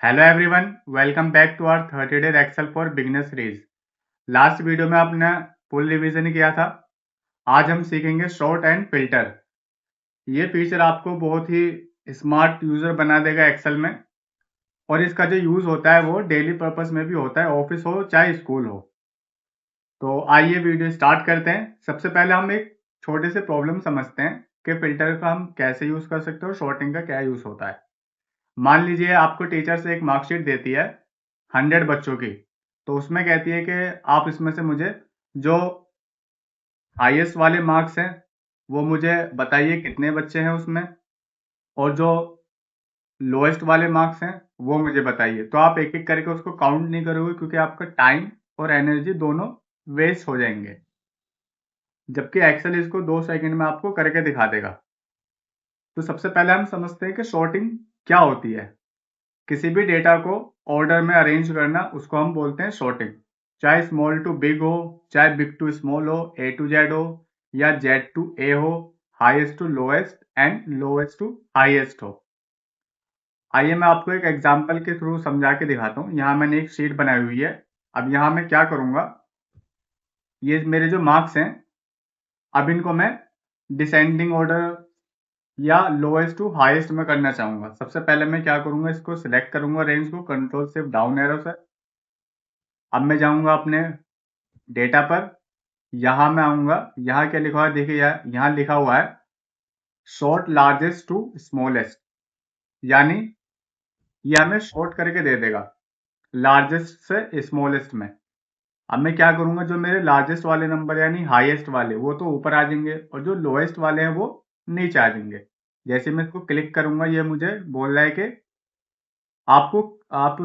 Hello everyone, welcome back to our 30 days Excel for beginner series. Last video में आपने full revision किया था। आज हम सीखेंगे शॉर्ट एंड फिल्टर। ये फीचर आपको बहुत ही स्मार्ट यूजर बना देगा एक्सेल में, और इसका जो यूज होता है वो डेली पर्पस में भी होता है, ऑफिस हो चाहे स्कूल हो। तो आइए वीडियो स्टार्ट करते हैं। सबसे पहले हम एक छोटे से प्रॉब्लम समझते हैं कि फिल्टर का हम कैसे यूज कर सकते हैं और शॉर्टिंग का क्या यूज होता है। मान लीजिए आपको टीचर से एक मार्कशीट देती है 100 बच्चों की, तो उसमें कहती है कि आप इसमें से मुझे जो हाईएस्ट वाले मार्क्स हैं वो मुझे बताइए कितने बच्चे हैं उसमें, और जो लोएस्ट वाले मार्क्स हैं वो मुझे बताइए। तो आप एक एक करके उसको काउंट नहीं करोगे, क्योंकि आपका टाइम और एनर्जी दोनों वेस्ट हो जाएंगे, जबकि एक्सेल इसको 2 सेकंड में आपको करके दिखा देगा। तो सबसे पहले हम समझते हैं कि शॉर्टिंग क्या होती है। किसी भी डेटा को ऑर्डर में अरेंज करना, उसको हम बोलते हैं शॉर्टिंग। चाहे स्मॉल टू बिग हो, चाहे बिग टू स्मॉल हो, ए टू जेड हो, या जेड टू ए हो, highest to lowest and lowest to highest हो। आइए मैं आपको एक एग्जांपल के थ्रू समझा के दिखाता हूँ। यहाँ मैंने एक शीट बनाई हुई है। अब यहाँ मैं क्या करूँगा, ये मेरे जो मार्क्स हैं, अब इनको मैं डिसेंडिंग ऑर्डर या लोएस्ट टू हाईएस्ट में करना चाहूँगा। सबसे पहले मैं क्या करूँगा, इसको सिलेक्ट करूँगा, रेंज को कंट्रोल शिफ्ट डाउन एरो से। अब मैं जाऊँगा अपने डेटा पर, यहाँ मैं आऊँगा, यहाँ क्या लिखा हुआ है देखिए, यहाँ लिखा हुआ है शॉर्ट लार्जेस्ट टू स्मॉलेस्ट, यानी ये हमें शॉर्ट करके दे देगा लार्जेस्ट से स्मॉलेस्ट में। अब मैं क्या करूँगा, जो मेरे लार्जेस्ट वाले नंबर यानी हाईएस्ट वाले वो तो ऊपर आ जाएंगे, और जो लोएस्ट वाले हैं वो नीचे आ जाएंगे। जैसे मैं इसको क्लिक करूँगा, ये मुझे बोल रहा है कि आपको आप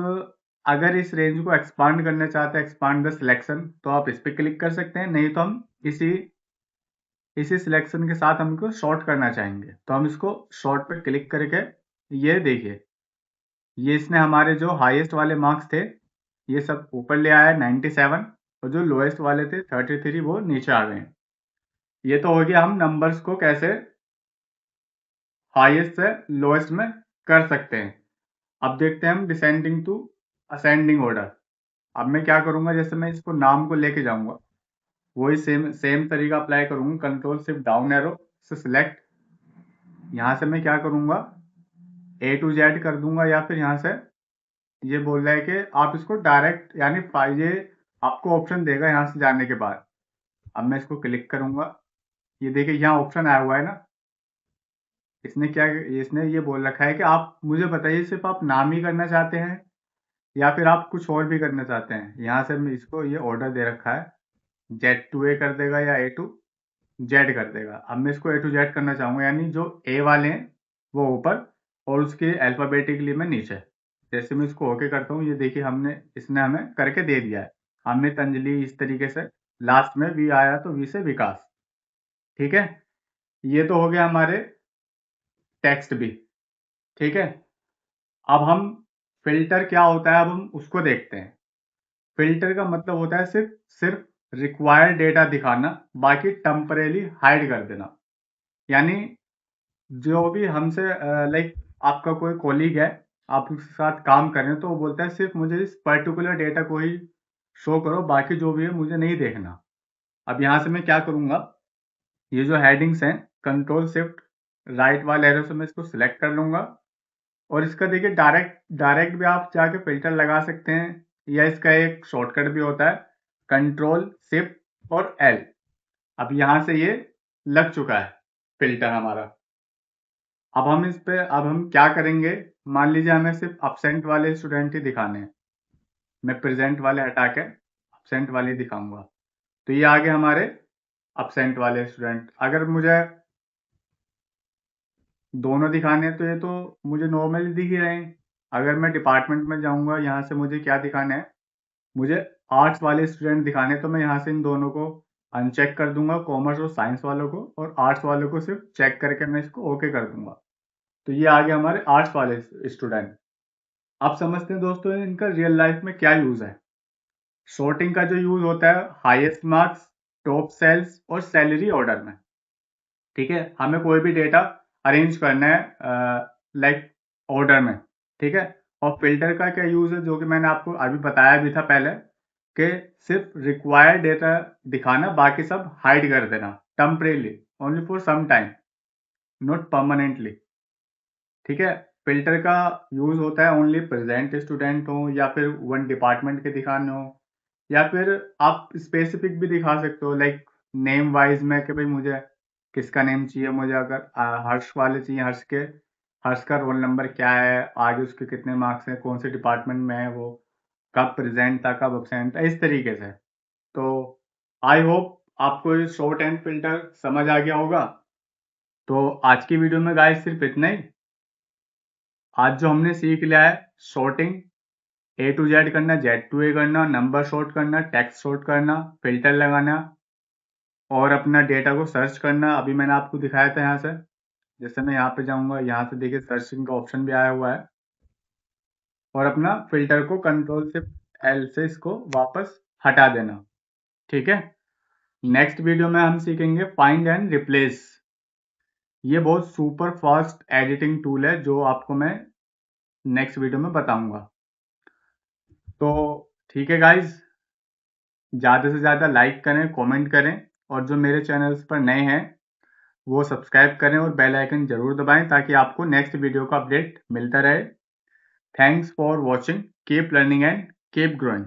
अगर इस रेंज को एक्सपांड करना चाहते हैं, एक्सपांड द सिलेक्शन, तो आप इस पर क्लिक कर सकते हैं। नहीं तो हम इसी सिलेक्शन के साथ हमको शॉर्ट करना चाहेंगे, तो हम इसको शॉर्ट पे क्लिक करके, ये देखिए, ये इसने हमारे जो हाईएस्ट वाले मार्क्स थे ये सब ऊपर ले आया 97, और जो लोएस्ट वाले थे 33 वो नीचे आ गए हैं। ये तो हो गया हम नंबर्स को कैसे हाईएस्ट से लोएस्ट में कर सकते हैं। अब देखते हैं हम डिसेंडिंग टू असेंडिंग ऑर्डर। अब मैं क्या करूंगा, जैसे मैं इसको नाम को लेके जाऊंगा, वही सेम सेम तरीका अप्लाई करूंगा, कंट्रोल शिफ्ट डाउन एरो से सिलेक्ट। यहाँ से मैं क्या करूंगा, ए टू जेड कर दूंगा, या फिर यहाँ से ये बोल रहा है कि आप इसको डायरेक्ट यानी ये आपको ऑप्शन देगा यहाँ से जाने के बाद। अब मैं इसको क्लिक करूंगा, ये देखिए यहाँ ऑप्शन आया हुआ है ना। इसने ये बोल रखा है कि आप मुझे बताइए सिर्फ आप नाम ही करना चाहते हैं या फिर आप कुछ और भी करना चाहते हैं। यहाँ से मैं इसको ये ऑर्डर दे रखा है, जेड टू ए कर देगा या ए टू जेड कर देगा। अब मैं इसको ए टू जेड करना चाहूंगा, यानी जो ए वाले हैं वो ऊपर और उसके अल्फाबेटिकली में नीचे। जैसे मैं इसको ओके करता हूँ, ये देखिए इसने हमें करके दे दिया है। अमित, अंजलि, इस तरीके से लास्ट में वी आया तो वी से विकास। ठीक है, ये तो हो गया हमारे टेक्स्ट भी। ठीक है, अब हम फिल्टर क्या होता है अब हम उसको देखते हैं। फिल्टर का मतलब होता है सिर्फ सिर्फ रिक्वायर्ड डेटा दिखाना, बाकी टेम्परेली हाइड कर देना। यानी जो भी हमसे लाइक आपका कोई कॉलीग है, आप उसके साथ काम कर रहे हैं, तो वो बोलता है सिर्फ मुझे इस पर्टिकुलर डेटा को ही शो करो, बाकी जो भी है मुझे नहीं देखना। अब यहाँ से मैं क्या करूँगा, ये जो हेडिंग्स हैं, कंट्रोल शिफ्ट राइट वाले एरो से मैं इसको सिलेक्ट कर लूँगा, और इसका देखिए डायरेक्ट डायरेक्ट भी आप जाके फिल्टर लगा सकते हैं, या इसका एक शॉर्टकट भी होता है, कंट्रोल शिफ्ट और एल। अब यहाँ से ये लग चुका है फिल्टर हमारा। अब हम क्या करेंगे, मान लीजिए हमें सिर्फ अपसेंट वाले स्टूडेंट ही दिखाने हैं, मैं प्रेजेंट वाले हटा के अपसेंट वाले ही दिखाऊंगा। तो ये आगे हमारे अपसेंट वाले स्टूडेंट। अगर मुझे दोनों दिखाने हैं तो ये तो मुझे नॉर्मली दिख ही रहे हैं। अगर मैं डिपार्टमेंट में जाऊंगा, यहाँ से मुझे क्या दिखाना है, मुझे आर्ट्स वाले स्टूडेंट दिखाने, तो मैं यहाँ से इन दोनों को अनचेक कर दूंगा, कॉमर्स और साइंस वालों को, और आर्ट्स वालों को सिर्फ चेक करके मैं इसको ओके कर दूंगा। तो ये आगे हमारे आर्ट्स वाले स्टूडेंट। आप समझते हैं दोस्तों इनका रियल लाइफ में क्या यूज है। शॉर्टिंग का जो यूज होता है हाईएस्ट मार्क्स, टॉप सेल्स और सैलरी ऑर्डर में। ठीक है, हमें कोई भी डेटा अरेंज करना है लाइक ऑर्डर में। ठीक है, और फिल्टर का क्या यूज़ है, जो कि मैंने आपको अभी बताया भी था पहले, कि सिर्फ रिक्वायर्ड डेटा दिखाना, बाकी सब हाइड कर देना temporarily, only for some time, not permanently. ठीक है। फिल्टर का यूज़ होता है ओनली प्रेजेंट स्टूडेंट हो, या फिर वन डिपार्टमेंट के दिखाने हो, या फिर आप स्पेसिफिक भी दिखा सकते हो, लाइक नेम वाइज में, कि भाई मुझे किसका नेम चाहिए, मुझे अगर हर्ष वाले चाहिए, हर्ष का रोल नंबर क्या है, आगे उसके कितने मार्क्स हैं, कौन से डिपार्टमेंट में है वो, कब प्रेजेंट था, कब अब्सेंट था, इस तरीके से। तो आई होप आपको ये शॉर्ट एंड फिल्टर समझ आ गया होगा। तो आज की वीडियो में गाइस सिर्फ इतना ही। आज जो हमने सीख लिया है, शॉर्टिंग ए टू जेड करना, जेड टू ए करना, नंबर शॉर्ट करना, टेक्स्ट शॉर्ट करना, फिल्टर लगाना, और अपना डेटा को सर्च करना, अभी मैंने आपको दिखाया था यहाँ से। जैसे मैं यहाँ पे जाऊंगा, यहाँ से देखिए सर्चिंग का ऑप्शन भी आया हुआ है, और अपना फिल्टर को कंट्रोल शिफ्ट एल से इसको वापस हटा देना। ठीक है। नेक्स्ट वीडियो में हम सीखेंगे फाइंड एंड रिप्लेस। ये बहुत सुपर फास्ट एडिटिंग टूल है, जो आपको मैं नेक्स्ट वीडियो में बताऊंगा। तो ठीक है गाइज, ज़्यादा से ज़्यादा लाइक करें, कमेंट करें, और जो मेरे चैनल्स पर नए हैं वो सब्सक्राइब करें और बेल आइकन जरूर दबाएं, ताकि आपको नेक्स्ट वीडियो का अपडेट मिलता रहे। Thanks for watching, keep learning and keep growing.